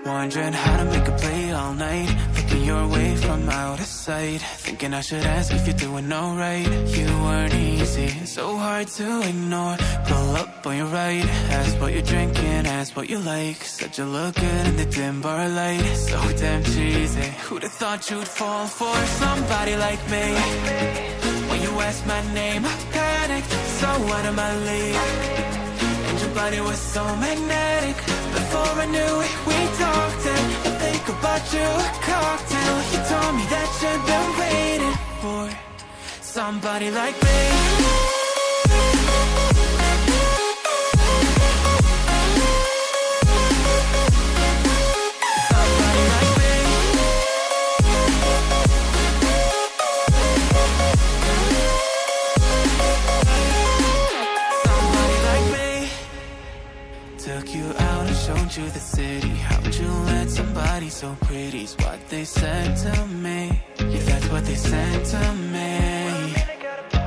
Wondering how to make a play all night, looking your way from out of sight, thinking I should ask if you're doing alright. You weren't easy, so hard to ignore. Pull up on your right, ask what you're drinking, ask what you like. Said you look good in the dim bar light, so damn cheesy. Who'd have thought you'd fall for somebody like me? When you asked my name, I panicked, so out of my league. And your body was so magnetic. Before I knew it, we talked, and I think about you a cocktail. You told me that you've been waiting for somebody like me. Somebody like me. Somebody like me. Took you out and showed you the city. How'd you let somebody so pretty's what they said to me? Yeah, that's what they said to me.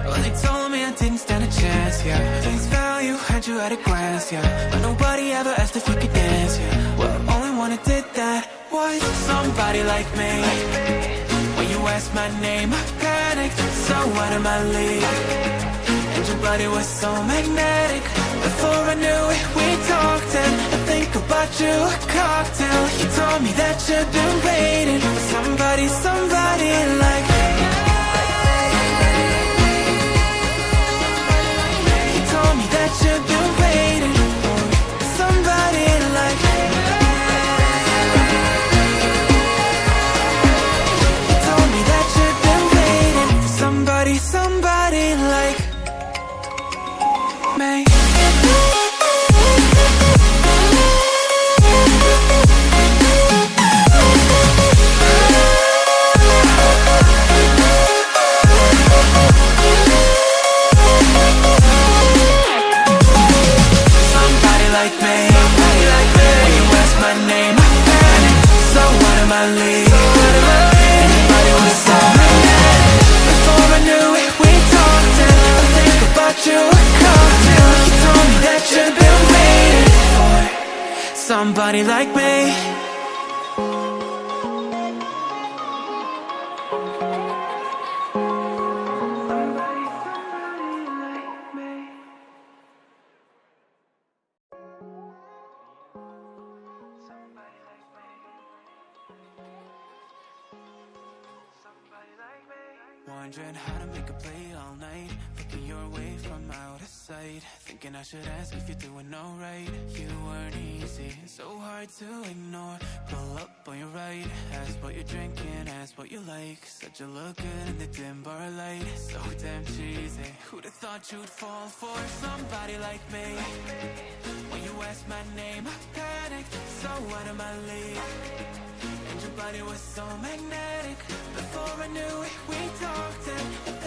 Well, they told me I didn't stand a chance, yeah. Face value, had you at a glance, yeah. But nobody ever asked if you could dance, yeah. Well, only one who did that was somebody like me. When you asked my name, I panicked, so out of my league. And your body was so magnetic. Before I knew it, we talked, and I think about you a cocktail. You told me that you've been waiting for somebody, somebody like me. You told me that you've been waiting for somebody like me. You told me that you've been waiting for somebody, somebody like me. Somebody like me. Wondering how to make a play all night, looking your way from out of sight, thinking I should ask if you're doing alright. You weren't easy, so hard to ignore. Pull up on your right, ask what you're drinking, ask what you like. Said you look good in the dim bar light, so damn cheesy. Who'd have thought you'd fall for somebody like me? When you asked my name, I panicked, so out of my league. And your body was so magnetic. Before I knew it, we talked, and